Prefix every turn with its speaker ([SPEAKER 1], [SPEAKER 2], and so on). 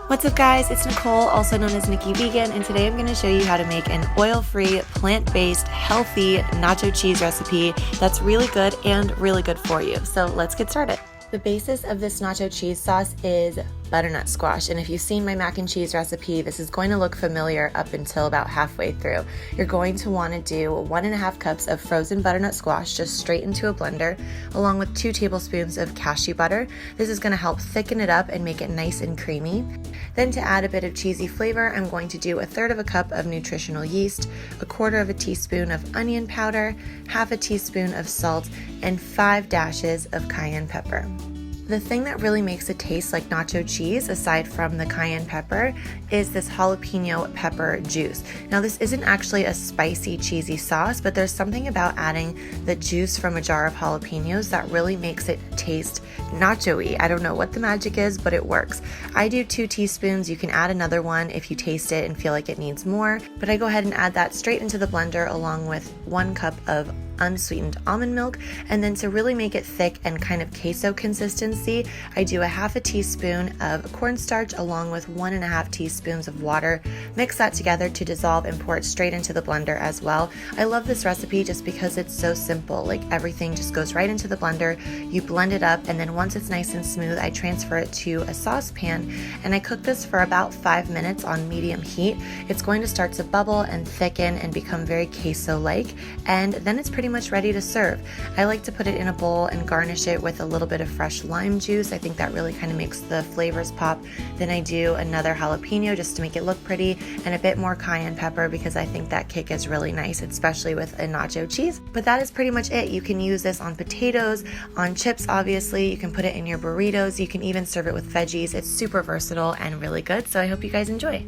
[SPEAKER 1] What's up guys, it's Nicole, also known as Nikki Vegan, and today I'm going to show you how to make an oil-free, plant-based, healthy nacho cheese recipe that's really good and really good for you. So let's get started. The basis of this nacho cheese sauce is butternut squash, and if you've seen my mac and cheese recipe, this is going to look familiar up until about halfway through. You're going to want to do 1.5 cups of frozen butternut squash just straight into a blender, along with 2 tablespoons of cashew butter. This is going to help thicken it up and make it nice and creamy. Then to add a bit of cheesy flavor, I'm going to do 1/3 cup of nutritional yeast, 1/4 teaspoon of onion powder, 1/2 teaspoon of salt, and 5 dashes of cayenne pepper. The thing that really makes it taste like nacho cheese, aside from the cayenne pepper, is this jalapeno pepper juice. Now this isn't actually a spicy cheesy sauce, but there's something about adding the juice from a jar of jalapenos that really makes it taste nacho-y. I don't know what the magic is, but it works. I do 2 teaspoons. You can add another one if you taste it and feel like it needs more, but I go ahead and add that straight into the blender along with 1 cup of unsweetened almond milk. And then to really make it thick and kind of queso consistency, I do 1/2 teaspoon of cornstarch along with 1.5 teaspoons of water. Mix that together to dissolve and pour it straight into the blender as well. I love this recipe just because it's so simple. Like everything just goes right into the blender. You blend it up, and then once it's nice and smooth, I transfer it to a saucepan and I cook this for about 5 minutes on medium heat. It's going to start to bubble and thicken and become very queso-like, and then it's pretty much ready to serve. I like to put it in a bowl and garnish it with a little bit of fresh lime juice. I think that really kind of makes the flavors pop. Then I do another jalapeno just to make it look pretty, and a bit more cayenne pepper because I think that kick is really nice, especially with a nacho cheese. But that is pretty much it. You can use this on potatoes, on chips obviously, you can put it in your burritos, you can even serve it with veggies. It's super versatile and really good, so I hope you guys enjoy.